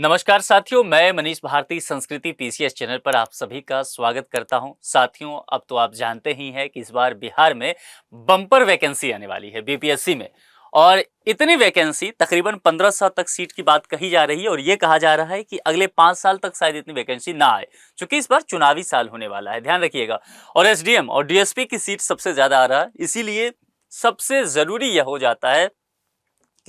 नमस्कार साथियों, मैं मनीष भारती संस्कृति पीसीएस चैनल पर आप सभी का स्वागत करता हूं। साथियों, अब तो आप जानते ही हैं कि इस बार बिहार में बम्पर वैकेंसी आने वाली है बीपीएससी में। और इतनी वैकेंसी तकरीबन 1500 तक सीट की बात कही जा रही है और ये कहा जा रहा है कि अगले 5 साल तक शायद इतनी वैकेंसी ना आए, क्योंकि इस बार चुनावी साल होने वाला है, ध्यान रखिएगा। और एसडीएम और डीएसपी की सीट सबसे ज्यादा आ रहा है, इसीलिए सबसे जरूरी यह हो जाता है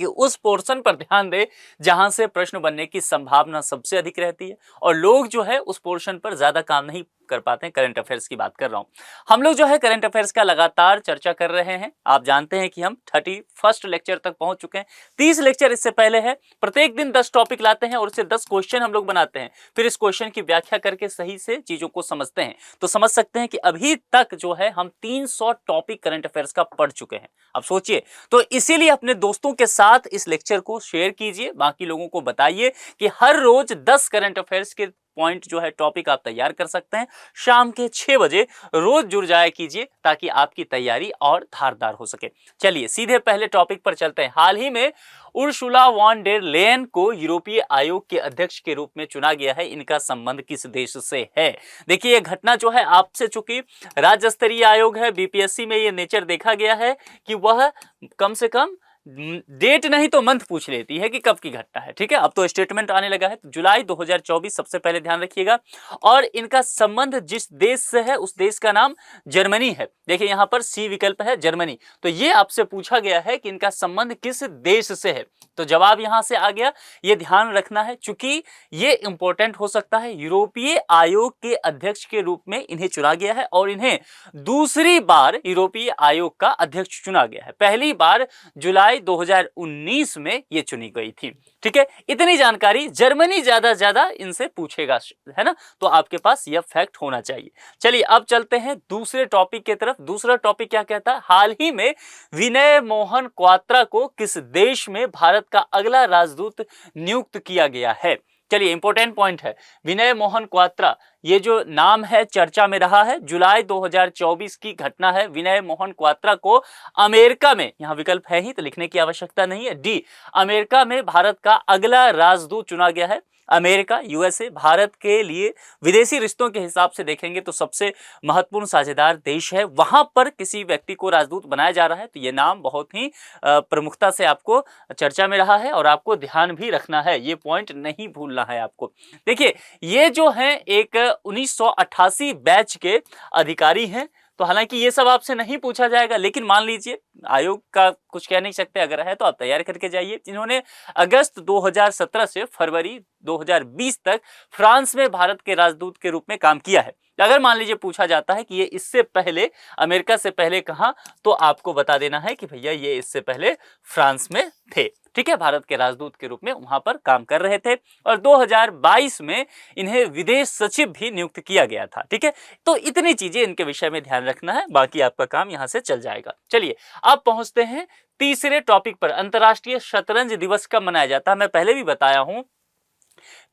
कि उस पोर्शन पर ध्यान दे जहां से प्रश्न बनने की संभावना सबसे अधिक रहती है। और लोग जो है उस पोर्शन पर ज्यादा काम नहीं कर पाते हैं। करंट अफेयर्स की बात कर रहा हूं। हम लोग जो है करंट अफेयर्स का लगातार चर्चा कर रहे हैं। आप जानते हैं कि हम 31st लेक्चर तक पहुंच चुके हैं। 30 लेक्चर इससे पहले है। प्रत्येक दिन 10 टॉपिक लाते हैं और उससे 10 क्वेश्चन हम लोग बनाते हैं, फिर इस क्वेश्चन की व्याख्या करके सही से चीजों को समझते हैं। तो समझ सकते हैं कि अभी तक जो है हम 300 टॉपिक करंट अफेयर्स का पढ़ चुके हैं। अब सोचिए, तो इसीलिए अपने दोस्तों के साथ इस लेक्चर को शेयर कीजिए, बाकी लोगों को बताइए कि हर रोज 10 करंट अफेयर्स के पॉइंट जो है टॉपिक आप तैयार कर सकते हैं। शाम के 6 बजे रोज जुड़ जाया कीजिए ताकि आपकी तैयारी और धारदार हो सके। चलिए सीधे पहले टॉपिक पर चलते हैं। हाल ही में उर्सुला वॉन डेर लेयन को यूरोपीय आयोग के अध्यक्ष के रूप में चुना गया है। इनका संबंध किस देश से है? देखिए, यह घटना जो है आपसे, चूंकि राज्य स्तरीय आयोग है, बीपीएससी में यह नेचर देखा गया है कि वह कम से कम डेट नहीं तो मंथ पूछ लेती है कि कब की घटना है। ठीक है, अब तो स्टेटमेंट आने लगा है। जुलाई 2024 सबसे पहले ध्यान रखिएगा। और इनका संबंध जिस देश से है उस देश का नाम जर्मनी है। देखिए यहां पर सी विकल्प है, जर्मनी। तो ये आपसे पूछा गया है कि इनका संबंध किस देश से है, तो जवाब यहां से आ गया। ये ध्यान रखना है चूंकि ये इंपॉर्टेंट हो सकता है। यूरोपीय आयोग के अध्यक्ष के रूप में इन्हें चुना गया है और इन्हें दूसरी बार यूरोपीय आयोग का अध्यक्ष चुना गया है। पहली बार जुलाई 2019 में ये चुनी गई थी। ठीक है, इतनी जानकारी जर्मनी ज्यादा इनसे पूछेगा, है ना, तो आपके पास यह फैक्ट होना चाहिए। चलिए अब चलते हैं दूसरे टॉपिक की तरफ। दूसरा टॉपिक क्या कहता है? हाल ही में विनय मोहन क्वात्रा को किस देश में भारत का अगला राजदूत नियुक्त किया गया है? चलिए, इंपॉर्टेंट पॉइंट है। विनय मोहन क्वात्रा, ये जो नाम है चर्चा में रहा है। जुलाई 2024 की घटना है। विनय मोहन क्वात्रा को अमेरिका में, यहां विकल्प है ही तो लिखने की आवश्यकता नहीं है, डी, अमेरिका में भारत का अगला राजदूत चुना गया है। अमेरिका, यूएसए भारत के लिए विदेशी रिश्तों के हिसाब से देखेंगे तो सबसे महत्वपूर्ण साझेदार देश है। वहां पर किसी व्यक्ति को राजदूत बनाया जा रहा है, तो यह नाम बहुत ही प्रमुखता से आपको चर्चा में रहा है और आपको ध्यान भी रखना है। ये पॉइंट नहीं भूलना है आपको। देखिए, ये जो है एक 1988 बैच के अधिकारी हैं। तो हालांकि ये सब आपसे नहीं पूछा जाएगा, लेकिन मान लीजिए आयोग का कुछ कह नहीं सकते, अगर है तो आप तैयार करके जाइए। जिन्होंने अगस्त 2017 से फरवरी 2020 तक फ्रांस में भारत के राजदूत के रूप में काम किया है। अगर मान लीजिए पूछा जाता है कि ये इससे पहले अमेरिका से पहले कहां, तो आपको बता देना है कि भैया ये इससे पहले फ्रांस में थे। ठीक है, भारत के राजदूत के रूप में वहां पर काम कर रहे थे और 2022 में इन्हें विदेश सचिव भी नियुक्त किया गया था। ठीक है, तो इतनी चीजें इनके विषय में ध्यान रखना है, बाकी आपका काम यहां से चल जाएगा। चलिए अब पहुंचते हैं तीसरे टॉपिक पर। अंतर्राष्ट्रीय शतरंज दिवस कब मनाया जाता है? मैं पहले भी बताया हूं,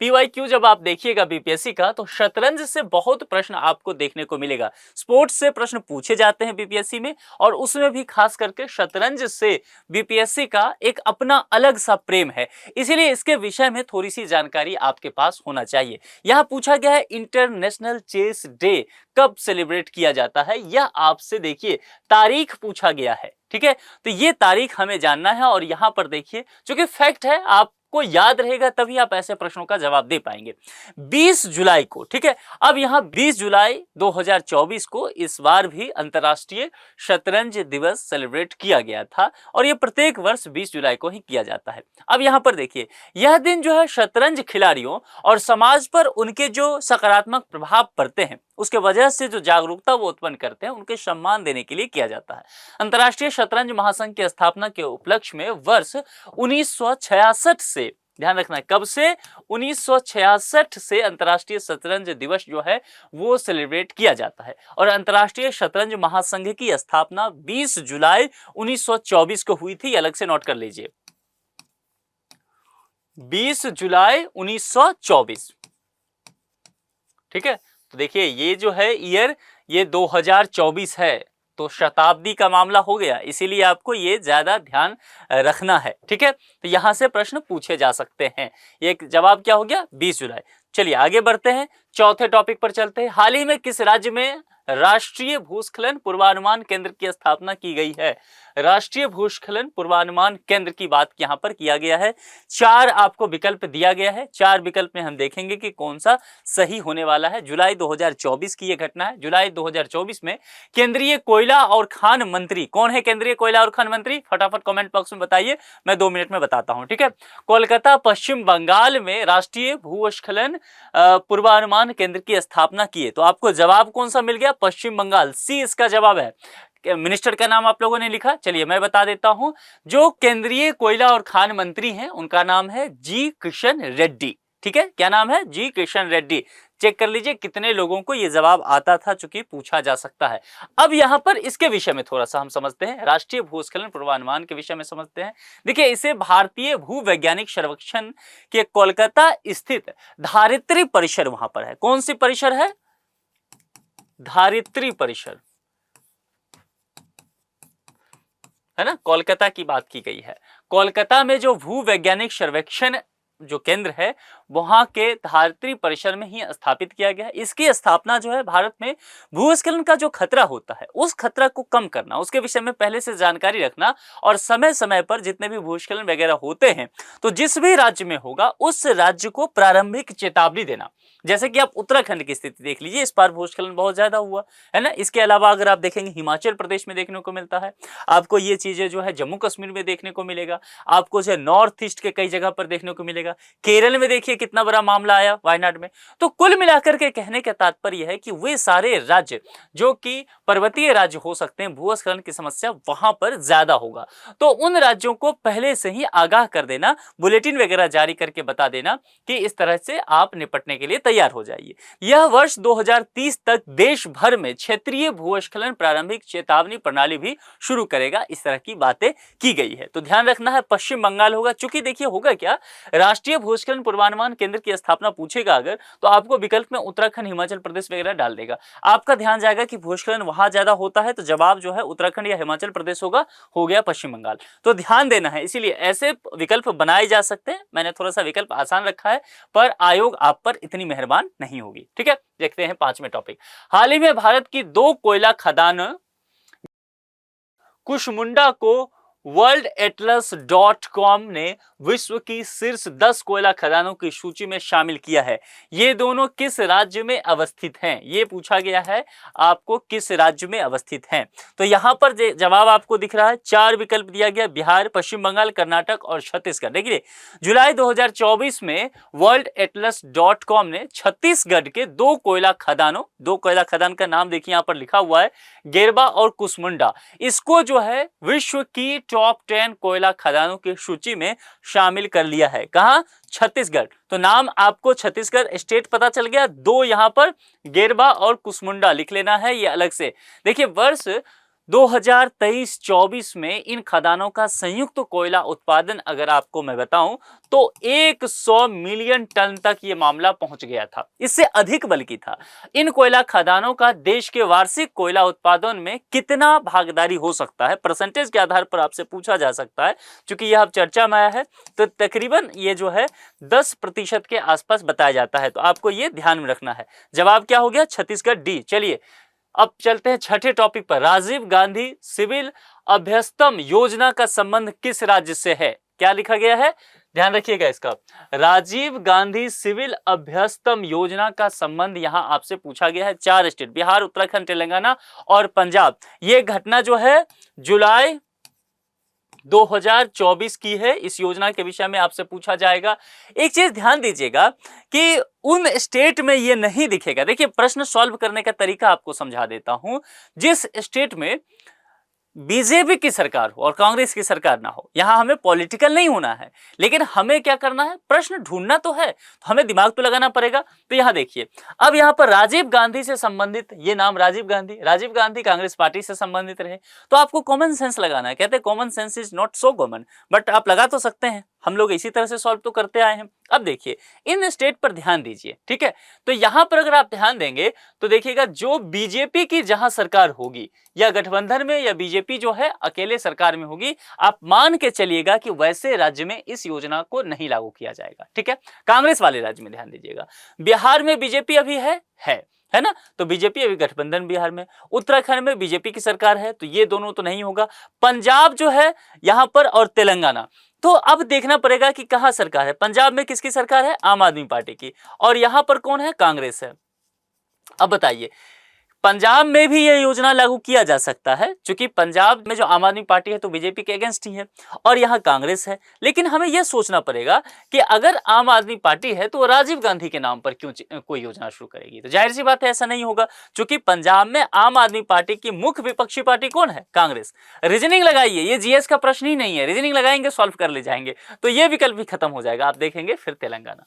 पीवाईक्यू जब आप देखिएगा बीपीएससी का, तो शतरंज से बहुत प्रश्न आपको देखने को मिलेगा। स्पोर्ट्स से प्रश्न पूछे जाते हैं बीपीएससी में, और उसमें भी खास करके शतरंज से बीपीएससी का एक अपना अलग सा प्रेम है। इसीलिए इसके विषय में थोड़ी सी जानकारी आपके पास होना चाहिए। यहां पूछा गया है इंटरनेशनल चेस डे कब सेलिब्रेट किया जाता है, यह आपसे देखिए तारीख पूछा गया है। ठीक है, तो ये तारीख हमें जानना है। और यहां पर देखिए, चूंकि फैक्ट है, आप को याद रहेगा तभी आप ऐसे प्रश्नों का जवाब दे पाएंगे। 20 जुलाई को, ठीक है, अब यहां 20 जुलाई 2024 को इस बार भी अंतर्राष्ट्रीय शतरंज दिवस सेलिब्रेट किया गया था और यह प्रत्येक वर्ष 20 जुलाई को ही किया जाता है। अब यहां पर देखिए, यह दिन जो है शतरंज खिलाड़ियों और समाज पर उनके जो सकारात्मक प्रभाव पड़ते हैं, उसके वजह से जो जागरूकता वो उत्पन्न करते हैं, उनके सम्मान देने के लिए किया जाता है। अंतर्राष्ट्रीय शतरंज महासंघ की स्थापना के उपलक्ष्य में वर्ष 1966 से, ध्यान रखना है कब से, 1966 से अंतर्राष्ट्रीय शतरंज दिवस जो है वो सेलिब्रेट किया जाता है। और अंतर्राष्ट्रीय शतरंज महासंघ की स्थापना 20 जुलाई 1924 को हुई थी। अलग से नोट कर लीजिए, 20 जुलाई 1924। ठीक है, तो देखिए ये जो है ईयर, ये 2024 है। तो शताब्दी का मामला हो गया, इसीलिए आपको ये ज्यादा ध्यान रखना है। ठीक है, तो यहां से प्रश्न पूछे जा सकते हैं। एक जवाब क्या हो गया, 20 जुलाई। चलिए आगे बढ़ते हैं, चौथे टॉपिक पर चलते हैं। हाल ही में किस राज्य में राष्ट्रीय भूस्खलन पूर्वानुमान केंद्र की स्थापना की गई है? राष्ट्रीय भूस्खलन पूर्वानुमान केंद्र की बात यहां पर किया गया है। 4 आपको विकल्प दिया गया है, 4 विकल्प में हम देखेंगे कि कौन सा सही होने वाला है। जुलाई 2024 की यह घटना है। जुलाई 2024 में केंद्रीय कोयला और खान मंत्री कौन है? केंद्रीय कोयला और खान मंत्री फटाफट कमेंट बॉक्स में बताइए, मैं 2 मिनट में बताता हूं। ठीक है, कोलकाता पश्चिम बंगाल में राष्ट्रीय भूस्खलन पूर्वानुमान केंद्र की स्थापना की है। तो आपको जवाब कौन सा मिल गया? पश्चिम बंगाल, सी इसका जवाब है। मिनिस्टर का नाम आप लोगों ने लिखा, चलिए मैं बता देता हूं। जो केंद्रीय कोयला और खान मंत्री हैं उनका नाम है जी किशन रेड्डी। ठीक है, क्या नाम है? जी किशन रेड्डी। चेक कर लीजिए कितने लोगों को यह जवाब आता था, चूंकि पूछा जा सकता है। अब यहां पर इसके विषय में थोड़ा सा हम समझते हैं, राष्ट्रीय भूस्खलन पूर्वानुमान के विषय में समझते हैं। देखिए, इसे भारतीय भूवैज्ञानिक सर्वेक्षण के कोलकाता स्थित धारित्री परिसर वहां पर है। कौन सी परिसर है? धारित्री परिसर, है ना, कोलकाता की बात की गई है। कोलकाता में जो भूवैज्ञानिक सर्वेक्षण जो केंद्र है वहां के धारित्री परिसर में ही स्थापित किया गया है। इसकी स्थापना जो है भारत में भूस्खलन का जो खतरा होता है उस खतरा को कम करना, उसके विषय में पहले से जानकारी रखना और समय समय पर जितने भी भूस्खलन वगैरह होते हैं तो जिस भी राज्य में होगा उस राज्य को प्रारंभिक चेतावनी देना। जैसे कि आप उत्तराखंड की स्थिति देख लीजिए, इस बार भूस्खलन बहुत ज्यादा हुआ है ना। इसके अलावा अगर आप देखेंगे हिमाचल प्रदेश में देखने को मिलता है, आपको ये चीजें जो है जम्मू कश्मीर में देखने को मिलेगा, आपको जो नॉर्थ ईस्ट के कई जगह पर देखने को मिलेगा। केरल में देखिए कितना बड़ा मामला आया, वायनाड में। तो कुल मिलाकर के कहने का तात्पर्य है कि वे सारे राज्य जो कि पर्वतीय राज्य हो सकते हैं, भूस्खलन की समस्या वहां पर ज्यादा होगा। तो उन राज्यों को पहले से ही आगाह कर देना, बुलेटिन वगैरह जारी करके बता देना कि इस तरह से आप निपटने के लिए तैयार हो जाइए। यह वर्ष 2030 तक देश भर में क्षेत्रीय भूस्खलन प्रारंभिक चेतावनी प्रणाली भी शुरू करेगा, इस तरह की बातें की गई है। तो ध्यान रखना है पश्चिम बंगाल होगा, चूंकि देखिए होगा क्या, राष्ट्रीय भूस्खलन पूर्वानुमान केंद्र की स्थापना पूछेगा अगर, तो आपको विकल्प में उत्तराखंड हिमाचल प्रदेश वगैरह डाल देगा। आपका ध्यान जाएगा कि भूस्खलन वहां ज्यादा होता है, तो जवाब जो है उत्तराखंड या हिमाचल प्रदेश होगा, हो गया पश्चिम बंगाल। तो ध्यान देना है, इसीलिए ऐसे विकल्प बनाए जा सकते हैं। मैंने थोड़ा सा विकल्प आसान रखा है, पर आयोग आप पर इतनी मेहरबान नहीं होगी। ठीक है, देखते हैं 5वें टॉपिक। हाल ही में भारत की 2 कोयला खदान कुशमुंडा को worldatlas.com ने विश्व की शीर्ष 10 कोयला खदानों की सूची में शामिल किया है। ये दोनों किस राज्य में अवस्थित हैं? ये पूछा गया है आपको, किस राज्य में अवस्थित हैं। तो यहां पर जवाब आपको दिख रहा है, 4 विकल्प दिया गया, बिहार, पश्चिम बंगाल, कर्नाटक और छत्तीसगढ़। देखिए जुलाई 2024 में worldatlas.com ने छत्तीसगढ़ के 2 कोयला खदानों, 2 कोयला खदान का नाम देखिए यहां पर लिखा हुआ है, गेरबा और कुसमुंडा, इसको जो है विश्व की टॉप 10 कोयला खदानों की सूची में शामिल कर लिया है। कहां? छत्तीसगढ़। तो नाम आपको छत्तीसगढ़ स्टेट पता चल गया, 2 यहां पर गेरबा और कुसमुंडा लिख लेना है ये अलग से। देखिए वर्ष 2023-24 में इन खदानों का संयुक्त कोयला उत्पादन अगर आपको मैं बताऊं तो 100 मिलियन टन तक ये मामला पहुंच गया था, इससे अधिक बल्कि था। इन कोयला खदानों का देश के वार्षिक कोयला उत्पादन में कितना भागीदारी हो सकता है, परसेंटेज के आधार पर आपसे पूछा जा सकता है। क्योंकि यह अब चर्चा में आया है तो तकरीबन ये जो है 10% के आसपास बताया जाता है। तो आपको ये ध्यान में रखना है। जवाब क्या हो गया? छत्तीसगढ़, डी। चलिए अब चलते हैं 6ठे टॉपिक पर। राजीव गांधी सिविल अभ्यस्तम योजना का संबंध किस राज्य से है? क्या लिखा गया है, ध्यान रखिएगा इसका। राजीव गांधी सिविल अभ्यस्तम योजना का संबंध यहां आपसे पूछा गया है। 4 स्टेट, बिहार, उत्तराखंड, तेलंगाना और पंजाब। यह घटना जो है जुलाई 2024 की है। इस योजना के विषय में आपसे पूछा जाएगा। एक चीज ध्यान दीजिएगा कि उन स्टेट में ये नहीं दिखेगा। देखिए प्रश्न सॉल्व करने का तरीका आपको समझा देता हूं। जिस स्टेट में बीजेपी की सरकार हो और कांग्रेस की सरकार ना हो, यहां हमें पॉलिटिकल नहीं होना है, लेकिन हमें क्या करना है, प्रश्न ढूंढना तो है, तो हमें दिमाग तो लगाना पड़ेगा। तो यहां देखिए, अब यहां पर राजीव गांधी से संबंधित, ये नाम राजीव गांधी कांग्रेस पार्टी से संबंधित रहे, तो आपको कॉमन सेंस लगाना है। कहते हैं common sense is not so common, but आप लगा तो सकते हैं। हम लोग इसी तरह से सॉल्व तो करते आए हैं। अब देखिए इन स्टेट पर ध्यान दीजिए, ठीक है। तो यहां पर अगर आप ध्यान देंगे तो देखिएगा जो बीजेपी की जहां सरकार होगी या गठबंधन में या बीजेपी जो है अकेले सरकार में होगी, आप मान के चलिएगा कि वैसे राज्य में इस योजना को नहीं लागू किया जाएगा, ठीक है। कांग्रेस वाले राज्य में ध्यान दीजिएगा। बिहार में बीजेपी अभी है ना, तो बीजेपी अभी गठबंधन बिहार में। उत्तराखंड में बीजेपी की सरकार है, तो ये दोनों तो नहीं होगा। पंजाब जो है यहां पर और तेलंगाना, तो अब देखना पड़ेगा कि कहां सरकार है। पंजाब में किसकी सरकार है? आम आदमी पार्टी की, और यहां पर कौन है? कांग्रेस है। अब बताइए पंजाब में भी यह योजना लागू किया जा सकता है, क्योंकि पंजाब में जो आम आदमी पार्टी है तो बीजेपी के अगेंस्ट ही है और यहां कांग्रेस है। लेकिन हमें यह सोचना पड़ेगा कि अगर आम आदमी पार्टी है तो राजीव गांधी के नाम पर क्यों कोई योजना शुरू करेगी? तो जाहिर सी बात है ऐसा नहीं होगा, क्योंकि पंजाब में आम आदमी पार्टी की मुख्य विपक्षी पार्टी कौन है? कांग्रेस। रीजनिंग लगाइए, ये जीएस का प्रश्न ही नहीं है, रीजनिंग लगाएंगे सॉल्व कर ले जाएंगे, तो यह विकल्प भी खत्म हो जाएगा। आप देखेंगे फिर तेलंगाना।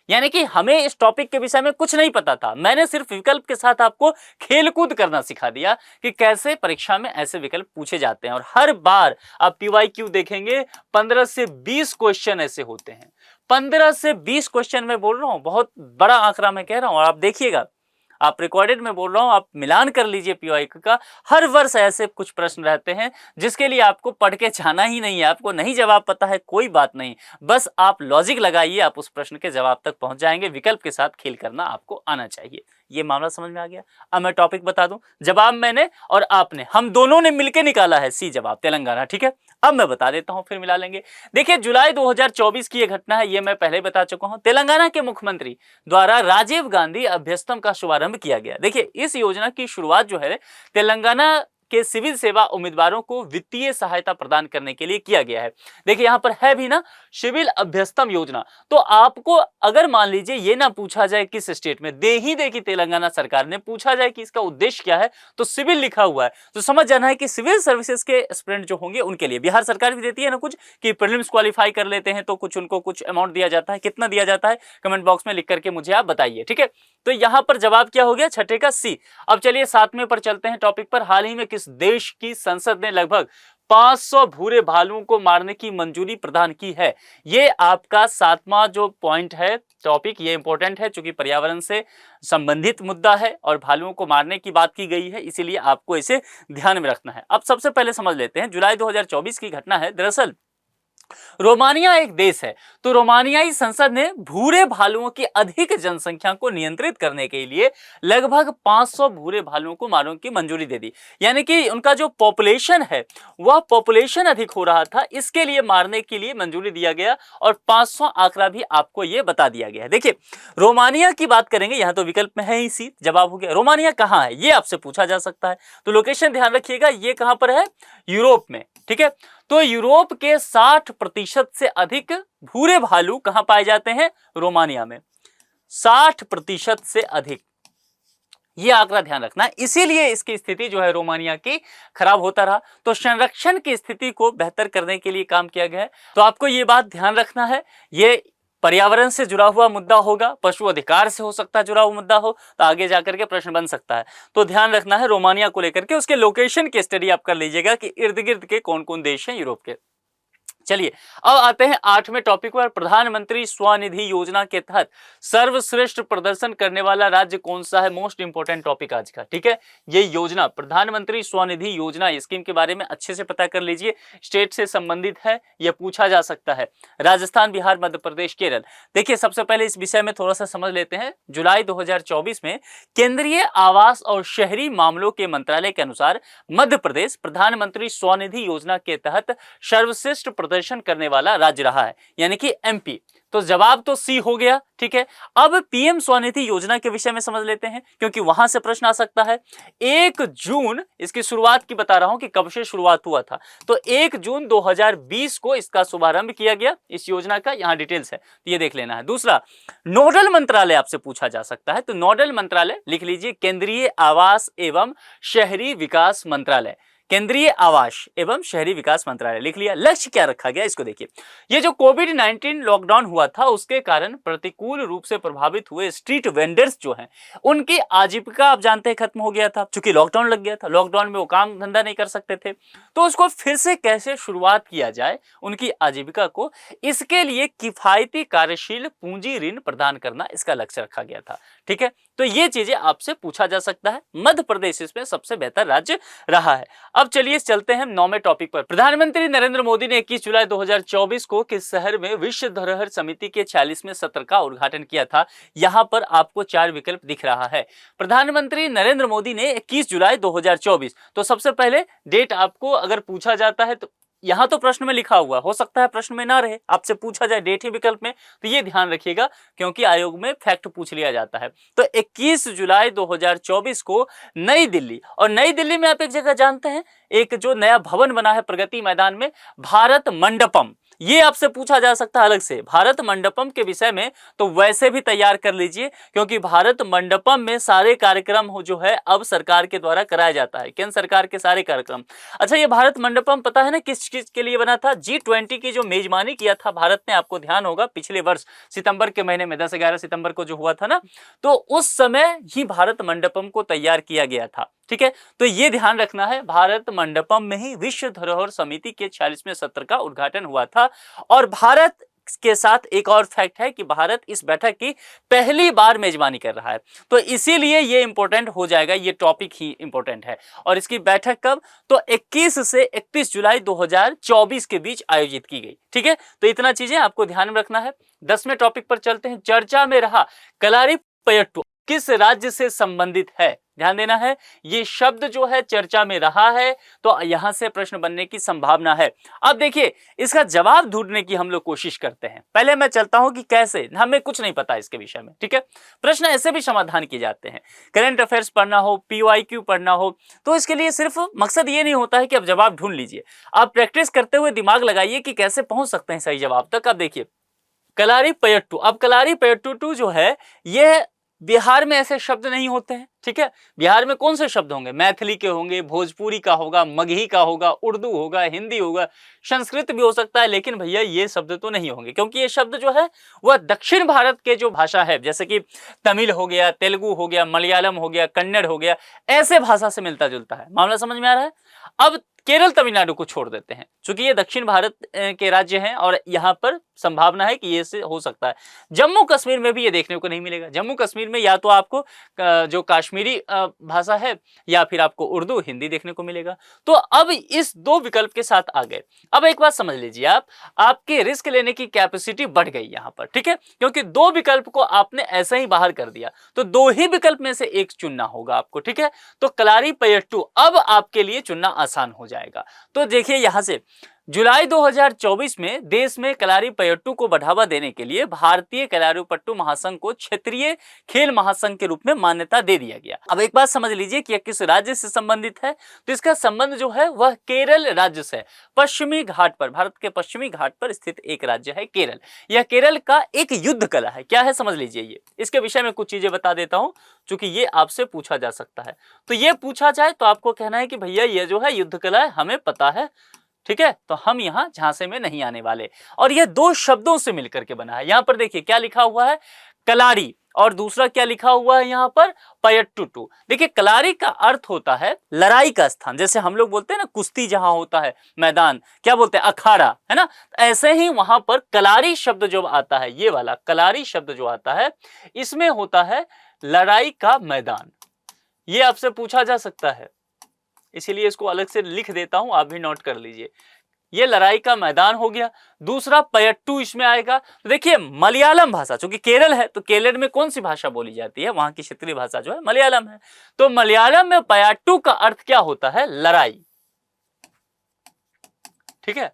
यानी कि हमें इस टॉपिक के विषय में कुछ नहीं पता था, मैंने सिर्फ विकल्प के साथ आपको खेलकूद करना सिखा दिया कि कैसे परीक्षा में ऐसे विकल्प पूछे जाते हैं। और हर बार आप पीवाईक्यू देखेंगे 15 से 20 क्वेश्चन ऐसे होते हैं। 15 से 20 क्वेश्चन मैं बोल रहा हूं, बहुत बड़ा आंकड़ा मैं कह रहा हूं। और आप देखिएगा, आप रिकॉर्डेड में बोल रहा हूं, आप मिलान कर लीजिए पीवाईक्यू का। हर वर्ष ऐसे कुछ प्रश्न रहते हैं जिसके लिए आपको पढ़ के जाना ही नहीं है। आपको नहीं जवाब पता है, कोई बात नहीं, बस आप लॉजिक लगाइए, आप उस प्रश्न के जवाब तक पहुंच जाएंगे। विकल्प के साथ खेल करना आपको आना चाहिए। ये मामला समझ में आ गया? अब मैं टॉपिक बता दूं। जवाब मैंने और आपने, हम दोनों ने मिलकर निकाला है सी जवाब, तेलंगाना, ठीक है। अब मैं बता देता हूं, फिर मिला लेंगे। देखिए जुलाई 2024 की यह घटना है, ये मैं पहले बता चुका हूं। तेलंगाना के मुख्यमंत्री द्वारा राजीव गांधी अभ्यस्तम का शुभारंभ किया गया। देखिए इस योजना की शुरुआत जो है तेलंगाना के सिविल सेवा उम्मीदवारों को वित्तीय सहायता प्रदान करने के लिए किया गया है। देखिए यहां पर है भी ना, सिविल अभ्यस्तम योजना। तो आपको अगर मान लीजिए ये ना पूछा जाए किस स्टेट में, दे ही दे कि तेलंगाना सरकार ने, पूछा जाए कि इसका उद्देश्य क्या है, तो सिविल लिखा हुआ है, तो समझ जाना है कि सिविल सर्विसेज के एस्पिरेंट जो होंगे उनके लिए। बिहार सरकार भी देती है ना कुछ, कि प्रीलिम्स क्वालिफाई कर लेते हैं तो कुछ उनको कुछ अमाउंट दिया जाता है। कितना दिया जाता है कमेंट बॉक्स में लिख करके मुझे आप बताइए, ठीक है। तो यहां पर जवाब क्या हो गया? छठे का सी। अब चलिए 7वें पर चलते हैं टॉपिक पर। हाल ही में किस देश की संसद ने लगभग 500 भूरे भालुओं को मारने की मंजूरी प्रदान की है? ये आपका 7वां जो पॉइंट है टॉपिक, ये इंपॉर्टेंट है क्योंकि पर्यावरण से संबंधित मुद्दा है और भालुओं को मारने की बात की गई है, इसीलिए आपको इसे ध्यान में रखना है। अब सबसे पहले समझ लेते हैं, जुलाई 2024 की घटना है। दरअसल रोमानिया एक देश है, तो रोमानियाई संसद ने भूरे भालुओं की अधिक जनसंख्या को नियंत्रित करने के लिए लगभग 500 भूरे भालुओं को मारने की मंजूरी दे दी। यानी कि उनका जो पॉपुलेशन है वह पॉपुलेशन अधिक हो रहा था, इसके लिए मारने के लिए मंजूरी दिया गया और 500 आंकड़ा भी आपको यह बता दिया गया है। देखिए रोमानिया की बात करेंगे, यहां तो विकल्प में है ही सी, जवाब हो गया। रोमानिया कहां है ये आपसे पूछा जा सकता है, तो लोकेशन ध्यान रखिएगा, ये कहां पर है? यूरोप में, ठीक है। तो यूरोप के 60% से अधिक भूरे भालू कहां पाए जाते हैं? रोमानिया में। 60% से अधिक, यह आंकड़ा ध्यान रखना है। इसीलिए इसकी स्थिति जो है रोमानिया की खराब होता रहा। तो संरक्षण की स्थिति को बेहतर करने के लिए काम किया गया है। तो आपको यह बात ध्यान रखना है, ये पर्यावरण से जुड़ा हुआ मुद्दा होगा, पशु अधिकार से हो सकता है जुड़ा हुआ मुद्दा हो, तो आगे जाकर के प्रश्न बन सकता है। तो ध्यान रखना है रोमानिया को लेकर के, उसके लोकेशन की स्टडी आप कर लीजिएगा कि इर्द गिर्द के कौन कौन देश हैं यूरोप के। चलिए अब आते हैं 8वें टॉपिक पर। प्रधानमंत्री स्वनिधि योजना के तहत सर्वश्रेष्ठ प्रदर्शन करने वाला राज्य कौन सा है? मोस्ट इंपोर्टेंट टॉपिक आज का, ठीक है। ये योजना प्रधानमंत्री स्वनिधि योजना स्कीम के बारे में अच्छे से पता कर लीजिए, स्टेट से संबंधित है, यह पूछा जा सकता है। राजस्थान, बिहार, मध्य प्रदेश, केरल। देखिए सबसे पहले इस विषय में थोड़ा सा समझ लेते हैं। जुलाई 2024 में केंद्रीय आवास और शहरी मामलों के मंत्रालय के अनुसार मध्य प्रदेश प्रधानमंत्री स्वनिधि योजना के तहत सर्वश्रेष्ठ प्रदर्शन करने वाला राज्य रहा है, यानी कि एमपी। तो जवाब तो सी हो गया, ठीक है। अब पीएम स्वनिधि योजना के विषय में समझ लेते हैं, क्योंकि वहां से प्रश्न आ सकता है। 1 जून इसकी शुरुआत की बता रहा हूं कि कब से शुरुआत हुआ था, तो 1 जून 2020 को इसका शुभारंभ किया गया इस योजना का, यहां डिटेल्स है, ये देख लेना है। दूसरा, नोडल मंत्रालय आपसे पूछा जा सकता है, तो नोडल मंत्रालय लिख लीजिए केंद्रीय आवास एवं शहरी विकास मंत्रालय। केंद्रीय आवास एवं शहरी विकास मंत्रालय लिख लिया। लक्ष्य क्या रखा गया इसको देखिए। ये जो कोविड-19 लॉकडाउन हुआ था उसके कारण प्रतिकूल रूप से प्रभावित हुए स्ट्रीट वेंडर्स जो हैं उनकी आजीविका आप जानते हैं खत्म हो गया था, चूंकि लॉकडाउन लग गया था। लॉकडाउन में वो काम धंधा नहीं कर सकते थे, तो उसको फिर से कैसे शुरुआत किया जाए उनकी आजीविका को, इसके लिए किफायती कार्यशील पूंजी ऋण प्रदान करना इसका लक्ष्य रखा गया था। ठीक है, तो ये चीजें आपसे पूछा जा सकता है। मध्य प्रदेश इसमें सबसे बेहतर राज्य रहा है। अब चलिए चलते हैं 9वें टॉपिक पर। प्रधानमंत्री नरेंद्र मोदी ने 21 जुलाई 2024 को किस शहर में विश्व धरोहर समिति के 46वें सत्र का उद्घाटन किया था? यहां पर आपको 4 विकल्प दिख रहा है। प्रधानमंत्री नरेंद्र मोदी ने 21 जुलाई 2024, तो सबसे पहले डेट आपको अगर पूछा जाता है तो यहां तो प्रश्न में लिखा हुआ, हो सकता है प्रश्न में ना रहे, आपसे पूछा जाए डेट ही विकल्प में, तो ये ध्यान रखिएगा क्योंकि आयोग में फैक्ट पूछ लिया जाता है। तो 21 जुलाई 2024 को नई दिल्ली, और नई दिल्ली में आप एक जगह जानते हैं, एक जो नया भवन बना है प्रगति मैदान में, भारत मंडपम, ये आपसे पूछा जा सकता है अलग से। भारत मंडपम के विषय में तो वैसे भी तैयार कर लीजिए क्योंकि भारत मंडपम में सारे कार्यक्रम हो जो है अब सरकार के द्वारा कराया जाता है, केंद्र सरकार के सारे कार्यक्रम। अच्छा, ये भारत मंडपम पता है ना किस चीज के लिए बना था? G20 की जो मेजबानी किया था भारत ने, आपको ध्यान होगा पिछले वर्ष सितंबर के महीने में 10-11 सितंबर को जो हुआ था ना, तो उस समय ही भारत मंडपम को तैयार किया गया था। ठीक है, तो ये ध्यान रखना है, भारत मंडपम में ही विश्व धरोहर समिति के 46वें सत्र का उद्घाटन हुआ था। और भारत के साथ एक और फैक्ट है कि भारत इस बैठक की पहली बार मेजबानी कर रहा है, तो इसीलिए ये इंपॉर्टेंट हो जाएगा, ये टॉपिक ही इंपॉर्टेंट है। और इसकी बैठक कब? तो 21 से 31 जुलाई 2024 के बीच आयोजित की गई। ठीक है, तो इतना चीजें आपको ध्यान में रखना है। 10वें टॉपिक पर चलते हैं। चर्चा में रहा कलारीपयट्टू किस राज्य से संबंधित है? ध्यान देना है, ये शब्द जो है चर्चा में रहा है, तो यहां से प्रश्न बनने की संभावना है। अब देखिए, इसका जवाब ढूंढने की हम लोग कोशिश करते हैं। पहले मैं चलता हूं कि कैसे, हमें कुछ नहीं पता इसके विषय में। ठीक है, प्रश्न ऐसे भी समाधान किए जाते हैं। करंट अफेयर्स पढ़ना हो, PYQ पढ़ना हो, तो इसके लिए सिर्फ मकसद ये नहीं होता है कि आप जवाब ढूंढ लीजिए, आप प्रैक्टिस करते हुए दिमाग लगाइए कि कैसे पहुंच सकते हैं सही जवाब तक। अब देखिए, कलारीपयट्टू, अब कलारीपयट्टू जो है, यह बिहार में ऐसे शब्द नहीं होते हैं। ठीक है, बिहार में कौन से शब्द होंगे? मैथिली के होंगे, भोजपुरी का होगा, मगही का होगा, उर्दू होगा, हिंदी होगा, संस्कृत भी हो सकता है, लेकिन भैया ये शब्द तो नहीं होंगे क्योंकि ये शब्द जो है वह दक्षिण भारत के जो भाषा है, जैसे कि तमिल हो गया, तेलुगु हो गया, मलयालम हो गया, कन्नड़ हो गया, ऐसे भाषा से मिलता जुलता है। मामला समझ में आ रहा है? अब केरल तमिलनाडु को छोड़ देते हैं क्योंकि ये दक्षिण भारत के राज्य हैं और यहाँ पर संभावना है कि ये से हो सकता है। जम्मू कश्मीर में भी ये देखने को नहीं मिलेगा। जम्मू कश्मीर में या तो आपको जो कश्मीरी भाषा है या फिर आपको उर्दू हिंदी देखने को मिलेगा। तो अब इस 2 विकल्प के साथ आ गए। अब एक बात समझ लीजिए, आपके रिस्क लेने की कैपेसिटी बढ़ गई यहाँ पर। ठीक है, क्योंकि 2 विकल्प को आपने ऐसे ही बाहर कर दिया, तो 2 ही विकल्प में से एक चुनना होगा आपको। ठीक है, तो कलारीपयट्टू अब आपके लिए चुनना आसान हो जाएगा। तो देखिए, यहां से जुलाई 2024 में देश में कलारीपयट्टू को बढ़ावा देने के लिए भारतीय कलारीपयट्टू महासंघ को क्षेत्रीय खेल महासंघ के रूप में मान्यता दे दिया गया। अब एक बात समझ लीजिए कि यह किस राज्य से संबंधित है, तो इसका संबंध जो है वह केरल राज्य से। पश्चिमी घाट पर, भारत के पश्चिमी घाट पर स्थित एक राज्य है केरल। यह केरल का एक युद्ध कला है। क्या है समझ लीजिए, ये इसके विषय में कुछ चीजें बता देता हूं क्योंकि ये आपसे पूछा जा सकता है। तो ये पूछा जाए तो आपको कहना है कि भैया ये जो है युद्ध कला है, हमें पता है। ठीक है, तो हम यहां झांसे में नहीं आने वाले। और यह 2 शब्दों से मिलकर के बना है। यहां पर देखिए क्या लिखा हुआ है, कलारी, और दूसरा क्या लिखा हुआ है यहां पर, पयट्टू। देखिए, कलारी का अर्थ होता है लड़ाई का स्थान, जैसे हम लोग बोलते हैं ना कुश्ती जहां होता है मैदान, क्या बोलते हैं, अखाड़ा, है ना। ऐसे ही वहां पर कलारी शब्द जो आता है, ये वाला कलारी शब्द जो आता है, इसमें होता है लड़ाई का मैदान। ये आपसे पूछा जा सकता है, इसीलिए इसको अलग से लिख देता हूं, आप भी नोट कर लीजिए। ये लड़ाई का मैदान हो गया। दूसरा पयट्टू इसमें आएगा। तो देखिए, मलयालम भाषा, चूंकि केरल है तो केरल में कौन सी भाषा बोली जाती है, वहां की क्षेत्रीय भाषा जो है मलयालम है। तो मलयालम में पयट्टू का अर्थ क्या होता है, लड़ाई। ठीक है,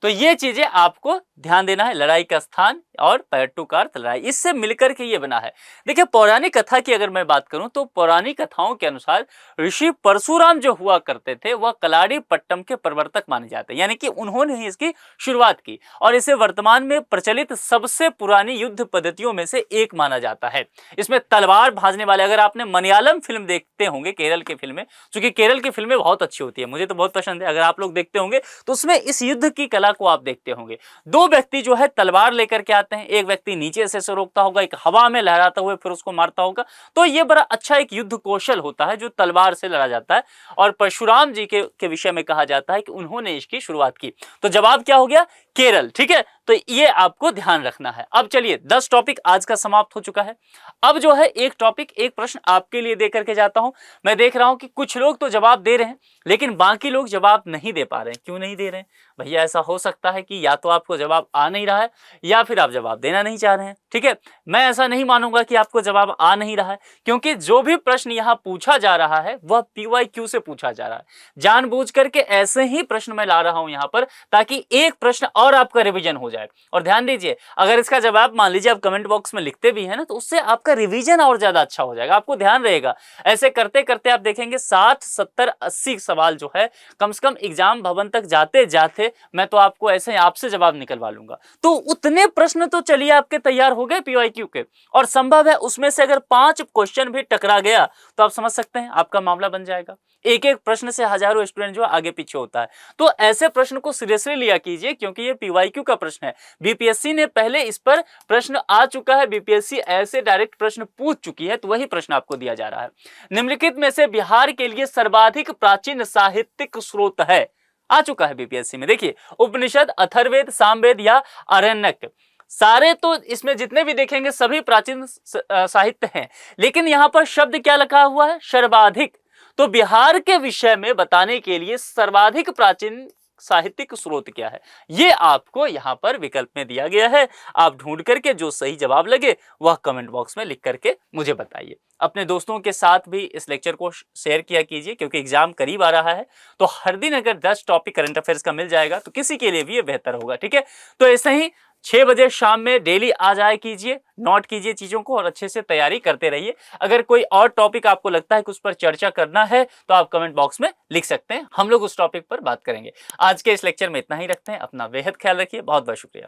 तो ये चीजें आपको ध्यान देना है, लड़ाई का स्थान और पैट्टू का अर्थ लड़ाई, इससे मिलकर के ये बना है। देखिए पौराणिक कथा की अगर मैं बात करूं तो पौराणिक कथाओं के अनुसार ऋषि परशुराम जो हुआ करते थे वह कलाड़ीपट्टम के प्रवर्तक माने जाते हैं, यानी कि उन्होंने ही इसकी शुरुआत की और इसे वर्तमान में प्रचलित सबसे पुरानी युद्ध पद्धतियों में से एक माना जाता है। इसमें तलवार भांजने वाले, अगर आपने मलयालम फिल्म देखते होंगे, केरल की फिल्में, क्योंकि केरल की फिल्में बहुत अच्छी होती है, मुझे तो बहुत पसंद है, अगर आप लोग देखते होंगे तो उसमें इस युद्ध की कला को आप देखते होंगे। दो व्यक्ति जो है तलवार लेकर के आते हैं, एक व्यक्ति नीचे से रोकता होगा, एक हवा में लहराता हुए फिर उसको मारता होगा। तो ये बड़ा अच्छा एक युद्ध कौशल होता है जो तलवार से लड़ा जाता है और परशुराम जी के विषय में कहा जाता है कि उन्होंने इसकी शुरुआत की। तो जवाब क्या हो गया? केरल। ठीक है, तो ये आपको ध्यान रखना है। अब चलिए 10 टॉपिक आज का समाप्त हो चुका है। अब जो है एक टॉपिक, एक प्रश्न आपके लिए दे करके जाता हूं। मैं देख रहा हूं कि कुछ लोग तो जवाब दे रहे हैं लेकिन बाकी लोग जवाब नहीं दे पा रहे हैं। क्यों नहीं दे रहे हैं भैया? ऐसा हो सकता है कि या तो आपको जवाब आ नहीं रहा है या फिर आप जवाब देना नहीं चाह रहे हैं। ठीक है, मैं ऐसा नहीं मानूंगा कि आपको जवाब आ नहीं रहा है, क्योंकि जो भी प्रश्न यहां पूछा जा रहा है वह PYQ से पूछा जा रहा है। जानबूझ करके ऐसे ही प्रश्न मैं ला रहा हूं यहां पर ताकि एक प्रश्न और आपका रिवीजन हो जाए। और ध्यान दीजिए, अगर इसका जवाब मान लीजिए आप कमेंट बॉक्स में लिखते भी हैं ना, तो उससे आपका रिवीजन और ज्यादा अच्छा हो जाएगा। आपको ध्यान रहेगा, ऐसे करते करते आप देखेंगे 60, 70, 80 सवाल जो है कम से कम एग्जाम भवन तक जाते जाते मैं तो आपको ऐसे आपसे जवाब निकलवा लूंगा। तो उतने प्रश्न तो चलिए आपके तैयार हो गए PYQ के, और संभव है उसमें से अगर 5 क्वेश्चन भी टकरा गया तो आप समझ सकते हैं आपका मामला बन जाएगा। एक एक प्रश्न से हजारों स्टूडेंट जो आगे पीछे होता है। तो ऐसे प्रश्न को सीरियसली लिया कीजिए, क्योंकि ये PYQ का प्रश्न है। BPSC ने पहले इस पर प्रश्न आ चुका है, BPSC ऐसे डायरेक्ट प्रश्न पूछ चुकी है, तो वही प्रश्न आपको दिया जा रहा है। निम्नलिखित में से बिहार के लिए सर्वाधिक प्राचीन साहित्यिक स्रोत है, आ चुका है BPSC में। देखिए उपनिषद, अथर्ववेद, सामवेद या आरण्यक, सारे तो इसमें जितने भी देखेंगे सभी प्राचीन साहित्य हैं, लेकिन यहां पर शब्द क्या लिखा हुआ है? सर्वाधिक। तो बिहार के विषय में बताने के लिए सर्वाधिक प्राचीन साहित्यिक स्रोत क्या है, ये आपको यहां पर विकल्प में दिया गया है। आप ढूंढ करके जो सही जवाब लगे वह कमेंट बॉक्स में लिख करके मुझे बताइए। अपने दोस्तों के साथ भी इस लेक्चर को शेयर किया कीजिए, क्योंकि एग्जाम करीब आ रहा है। तो हर दिन अगर 10 टॉपिक करंट अफेयर्स का मिल जाएगा तो किसी के लिए भी ये बेहतर होगा। ठीक है, तो ऐसे ही 6 बजे शाम में डेली आ जाया कीजिए, नोट कीजिए चीजों को और अच्छे से तैयारी करते रहिए। अगर कोई और टॉपिक आपको लगता है कि उस पर चर्चा करना है तो आप कमेंट बॉक्स में लिख सकते हैं, हम लोग उस टॉपिक पर बात करेंगे। आज के इस लेक्चर में इतना ही रखते हैं। अपना बेहद ख्याल रखिए। बहुत बहुत शुक्रिया।